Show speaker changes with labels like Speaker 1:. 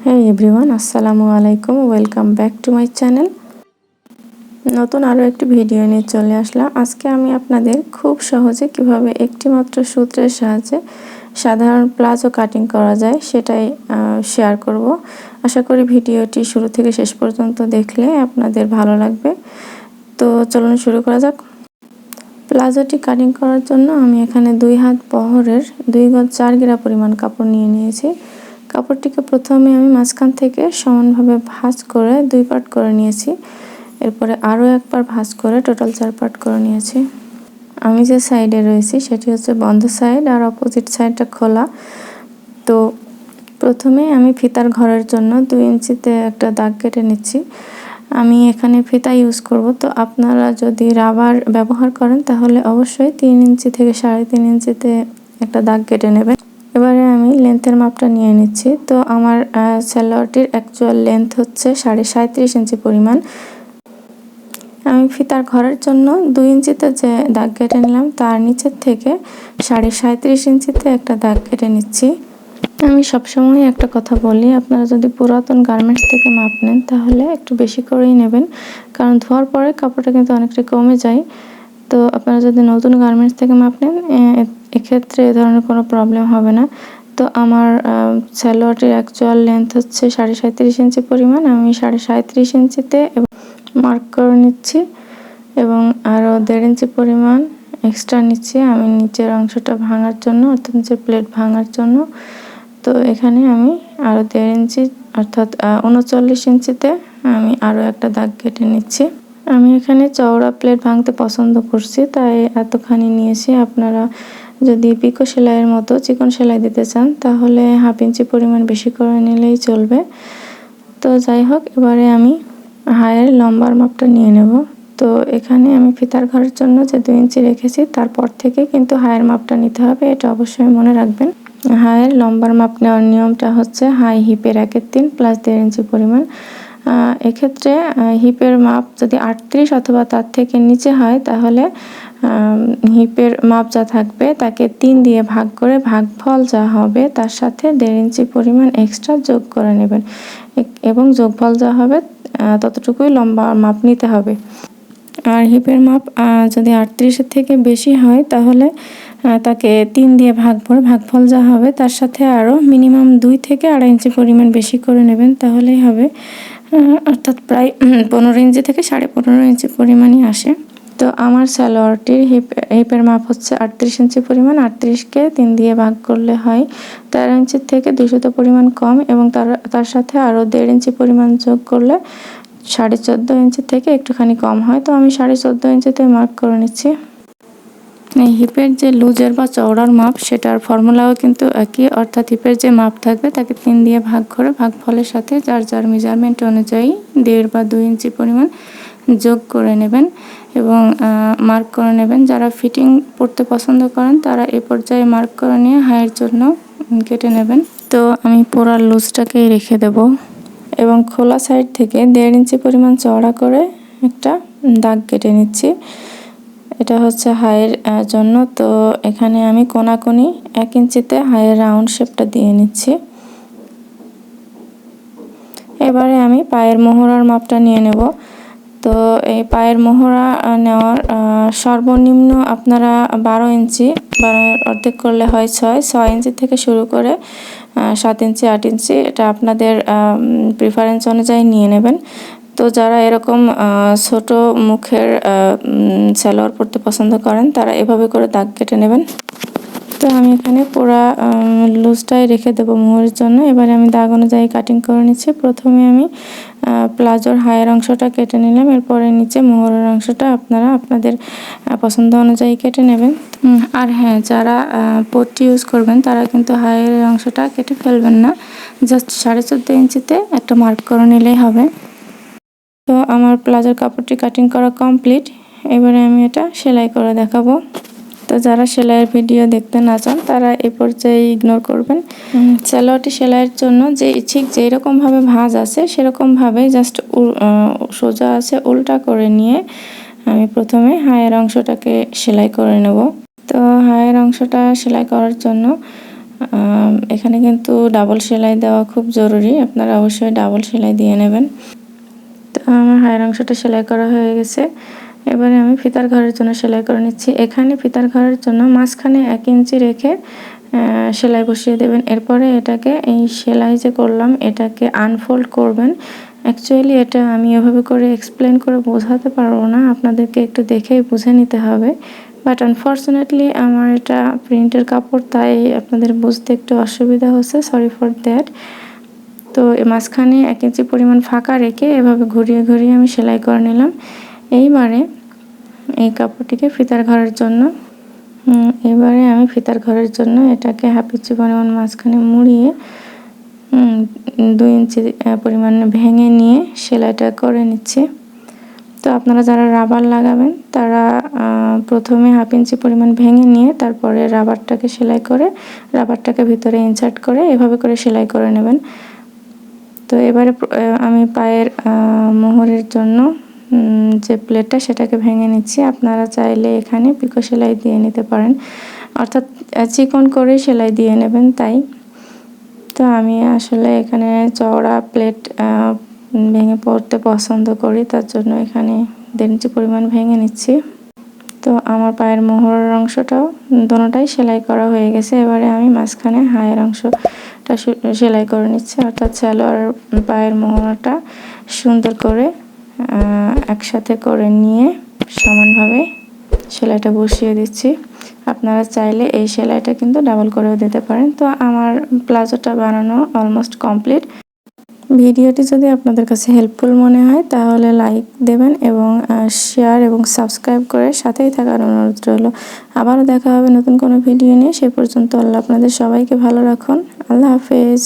Speaker 1: হ্যাঁ এভরিওয়ান, আসসালামু আলাইকুম। Welcome back to my channel. নতুন আরও একটি ভিডিও নিয়ে চলে আসলাম। আজকে আমি আপনাদের খুব সহজে কিভাবে একটি মাত্র সূত্রের সাহায্যে সাধারণ প্লাজো কাটিং করা যায় সেটাই শেয়ার করব। আশা করি ভিডিওটি শুরু থেকে শেষ পর্যন্ত দেখলে আপনাদের ভালো লাগবে। তো চলুন শুরু করা যাক। প্লাজোটি কাটিং করার জন্য আমি এখানে 2 হাত বহরের 2 গজ 4 গিরা পরিমাণ কাপড় নিয়ে নিয়েছি। কাপড়টিকে প্রথমে আমি মাঝখান থেকে সমানভাবে ভাঁজ করে 2 পার্ট করে নিয়েছি। এরপরে আরও একবার ভাঁজ করে টোটাল 4 পার্ট করে নিয়েছি। আমি যে সাইডে রয়েছি সেটি হচ্ছে বন্ধ সাইড আর অপোজিট সাইডটা খোলা। তো প্রথমে আমি ফিতার ঘরের জন্য 2 ইঞ্চিতে একটা দাগ কেটে নিচ্ছি। আমি এখানে ফিতা ইউজ করব, তো আপনারা যদি রাবার ব্যবহার করেন তাহলে অবশ্যই 3 ইঞ্চি থেকে 3.5 ইঞ্চিতে একটা দাগ কেটে নেবেন। এবারে আমি লেন্থের মাপটা নিয়ে নিচ্ছি। তো আমার সালোয়ারটির অ্যাকচুয়াল লেন্থ হচ্ছে 37.5 ইঞ্চি পরিমাণ। আমি ফিতার ঘরের জন্য 2 ইঞ্চিতে যে দাগ কেটে নিলাম তার নিচের থেকে 37.5 ইঞ্চিতে একটা দাগ কেটে নিচ্ছি। আমি সবসময় একটা কথা বলি, আপনারা যদি পুরাতন গার্মেন্টস থেকে মাপ নেন তাহলে একটু বেশি করেই নেবেন, কারণ ধোয়ার পরে কাপড়টা কিন্তু অনেকটা কমে যায়। তো আপনারা যদি নতুন গার্মেন্টস থেকে মাপ নেন এক্ষেত্রে এ ধরনের কোনো প্রবলেম হবে না। তো আমার সালোয়ারটির অ্যাকচুয়াল লেন্থ হচ্ছে 37.5 ইঞ্চি পরিমাণ। আমি 37.5 ইঞ্চিতে মার্ক করে নিচ্ছি এবং আরও 1.5 ইঞ্চি পরিমাণ এক্সট্রা নিচ্ছি আমি নিচের অংশটা ভাঙার জন্য, অর্থাৎ নিচের প্লেট ভাঙার জন্য। তো এখানে আমি আরও 1.5 ইঞ্চি অর্থাৎ 39 ইঞ্চিতে আমি আরও একটা দাগ কেটে নিচ্ছি। আমি এখানে চওড়া প্লেট ভাঙতে পছন্দ করছি, তাই এতখানি নিয়েছি। আপনারা যদি পিকো সেলাইয়ের মতো চিকন সেলাই দিতে চান তাহলে 1/2 ইঞ্চি পরিমাণ বেশি করে নিলেই চলবে। তো যাই হোক, এবারে আমি হায়ের লম্বার মাপটা নিয়ে নেব। তো এখানে আমি ফিতার ঘরের জন্য যে 2 ইঞ্চি রেখেছি তারপর থেকে কিন্তু হায়ের মাপটা নিতে হবে, এটা অবশ্যই মনে রাখবেন। হায়ের লম্বার মাপ নেওয়ার নিয়মটা হচ্ছে হাই হিপের 1/3 প্লাস 1.5 ইঞ্চি পরিমাণ। এক্ষেত্রে হিপের মাপ যদি 38 অথবা তার থেকে নিচে হয় তাহলে হিপের মাপ যা থাকবে তাকে 3 দিয়ে ভাগ করে ভাগফল যা হবে তার সাথে 1.5 ইঞ্চি পরিমাণ এক্সট্রা যোগ করে নেবেন এবং যোগফল যা হবে ততটুকুই লম্বা মাপ নিতে হবে। আর হিপের মাপ যদি 38-এর থেকে বেশি হয় তাহলে তাকে 3 দিয়ে ভাগ করে ভাগফল যা হবে তার সাথে আরও মিনিমাম 2 থেকে 2.5 ইঞ্চি পরিমাণ বেশি করে নেবেন, তাহলেই হবে। অর্থাৎ প্রায় 15 ইঞ্চি থেকে 15.5 ইঞ্চি পরিমাণই আসে। তো আমার সালোয়ারটির হিপের মাপ হচ্ছে 38 ইঞ্চি পরিমাণ। 38কে 3 দিয়ে ভাগ করলে হয় 13 ইঞ্চির থেকে 200 পরিমাণ কম এবং তার সাথে আরও 1.5 ইঞ্চি পরিমাণ যোগ করলে 14.5 ইঞ্চি থেকে একটুখানি কম হয়। তো আমি 14.5 ইঞ্চিতে মার্ক করে নিচ্ছি। এই হিপের যে লুজের বা চওড়ার মাপ সেটার ফর্মুলাও কিন্তু একই, অর্থাৎ হিপের যে মাপ থাকবে তাকে 3 দিয়ে ভাগ করে ভাগফলের সাথে যার যার মেজারমেন্ট অনুযায়ী 1.5 বা 2 ইঞ্চি পরিমাণ যোগ করে নেবেন এবং মার্ক করে নেবেন। যারা ফিটিং পড়তে পছন্দ করেন তারা এই পর্যায়ে মার্ক করে নিয়ে হাইয়ের জন্য কেটে নেবেন। তো আমি পুরো লুজটাকেই রেখে দেব এবং খোলা সাইড থেকে 1.5 ইঞ্চি পরিমাণ চওড়া করে একটা দাগ কেটে নিচ্ছি। এটা হচ্ছে হাইয়ের জন্য। তো এখানে আমি কোনাকুনি 1 ইঞ্চিতে হাইয়ের রাউন্ড শেপটা দিয়ে নিচ্ছি। এবারে আমি পায়ের মোহরার মাপটা নিয়ে নেব। তো এই পায়ের মোহরা নেওয়ার সর্বনিম্ন আপনারা 12 ইঞ্চি, 12 অর্ধেক করলে হয় 6 ইঞ্চি থেকে শুরু করে 7 ইঞ্চি 8 ইঞ্চি, এটা আপনাদের প্রিফারেন্স অনুযায়ী নিয়ে নেবেন। তো যারা এরকম ছোট মুখের সালোয়ার পরতে পছন্দ করেন তারা এভাবে করে দাগ কেটে নেবেন। তো আমি এখানে পুরা লুজটাই রেখে দেবো মোহরের জন্য। এবারে আমি দাগ অনুযায়ী কাটিং করে নিচ্ছি। প্রথমে আমি প্লাজোর হায়ের অংশটা কেটে নিলাম, এরপরে নিচে মোহরের অংশটা আপনারা আপনাদের পছন্দ অনুযায়ী কেটে নেবেন। আর হ্যাঁ, যারা পট্টি ইউজ করবেন তারা কিন্তু হায়ের অংশটা কেটে ফেলবেন না, জাস্ট 14.5 ইঞ্চিতে একটা মার্ক করে নিলেই হবে। তো আমার প্লাজোর কাপড়টি কাটিং করা কমপ্লিট। এবারে আমি এটা সেলাই করে দেখাবো। তো যারা সেলাইয়ের ভিডিও দেখতে না চান তারা এই পর্যায়ে ইগনোর করবেন। সালোয়ারটি সেলাইয়ের জন্য যে ঠিক যেই রকমভাবে ভাঁজ আছে সেরকমভাবে জাস্ট সোজা আছে উল্টা করে নিয়ে আমি প্রথমে হায়ের অংশটাকে সেলাই করে নেব। তো হায়ের অংশটা সেলাই করার জন্য এখানে কিন্তু ডাবল সেলাই দেওয়া খুব জরুরি, আপনারা অবশ্যই ডাবল সেলাই দিয়ে নেবেন। তো আমার হায়ের অংশটা সেলাই করা হয়ে গেছে। এবারে আমি ফিতার ঘরের জন্য সেলাই করে নিচ্ছি। এখানে ফিতার ঘরের জন্য মাঝখানে 1 ইঞ্চি রেখে সেলাই বসিয়ে দেবেন। এরপরে এটাকে এই সেলাই যে করলাম এটাকে আনফোল্ড করবেন। অ্যাকচুয়ালি এটা আমি এভাবে করে এক্সপ্লেন করে বোঝাতে পারবো না, আপনাদেরকে একটু দেখেই বুঝে নিতে হবে। বাট আনফর্চুনেটলি আমার এটা প্রিন্টের কাপড়, তাই আপনাদের বুঝতে একটু অসুবিধা হচ্ছে, সরি ফর দ্যাট। তো মাঝখানে 1 ইঞ্চি পরিমাণ ফাঁকা রেখে এভাবে ঘুরিয়ে ঘুরিয়ে আমি সেলাই করে নিলাম। এইবারে এই কাপড়টিকে ফিতার ঘরের জন্য এবারে আমি ফিতার ঘরের জন্য এটাকে 1/2 ইঞ্চি পরিমাণ মাঝখানে মুড়িয়ে 2 ইঞ্চি পরিমাণ ভেঙে নিয়ে সেলাইটা করে নিচ্ছি। তো আপনারা যারা রাবার লাগাবেন তারা প্রথমে 1/2 ইঞ্চি পরিমাণ ভেঙে নিয়ে তারপরে রাবারটাকে সেলাই করে রাবারটাকে ভিতরে ইনসার্ট করে এভাবে করে সেলাই করে নেবেন। তো এবারে আমি পায়ের মোহরের জন্য যে প্লেটটা সেটাকে ভেঙে নিচ্ছি। আপনারা চাইলে এখানে পিকো সেলাই দিয়ে নিতে পারেন, অর্থাৎ চিকন করে সেলাই দিয়ে নেবেন। তাই তো আমি আসলে এখানে চওড়া প্লেট ভেঙে পড়তে পছন্দ করি, তার জন্য এখানে 1.5 ইঞ্চি পরিমাণ ভেঙে নিচ্ছি। তো আমার পায়ের মোহরের অংশটাও দোনোটাই সেলাই করা হয়ে গেছে। এবারে আমি মাঝখানে হায়ের অংশটা সেলাই করে নিচ্ছি, অর্থাৎ সালোয়ার পায়ের মোহরটা সুন্দর করে একসাথে করে নিয়ে সমানভাবে সেলাইটা বসিয়ে দিচ্ছি। আপনারা চাইলে এই সেলাইটা কিন্তু ডাবল করেও দিতে পারেন। তো আমার প্লাজোটা বানানো অলমোস্ট কমপ্লিট। ভিডিওটি যদি আপনাদের কাছে হেল্পফুল মনে হয় তাহলে লাইক দেবেন এবং শেয়ার এবং সাবস্ক্রাইব করে সাথেই থাকার অনুরোধ রইল। আবারও দেখা হবে নতুন কোনো ভিডিও নিয়ে। সে পর্যন্ত আল্লাহ আপনাদের সবাইকে ভালো রাখুন। আল্লাহ হাফেজ।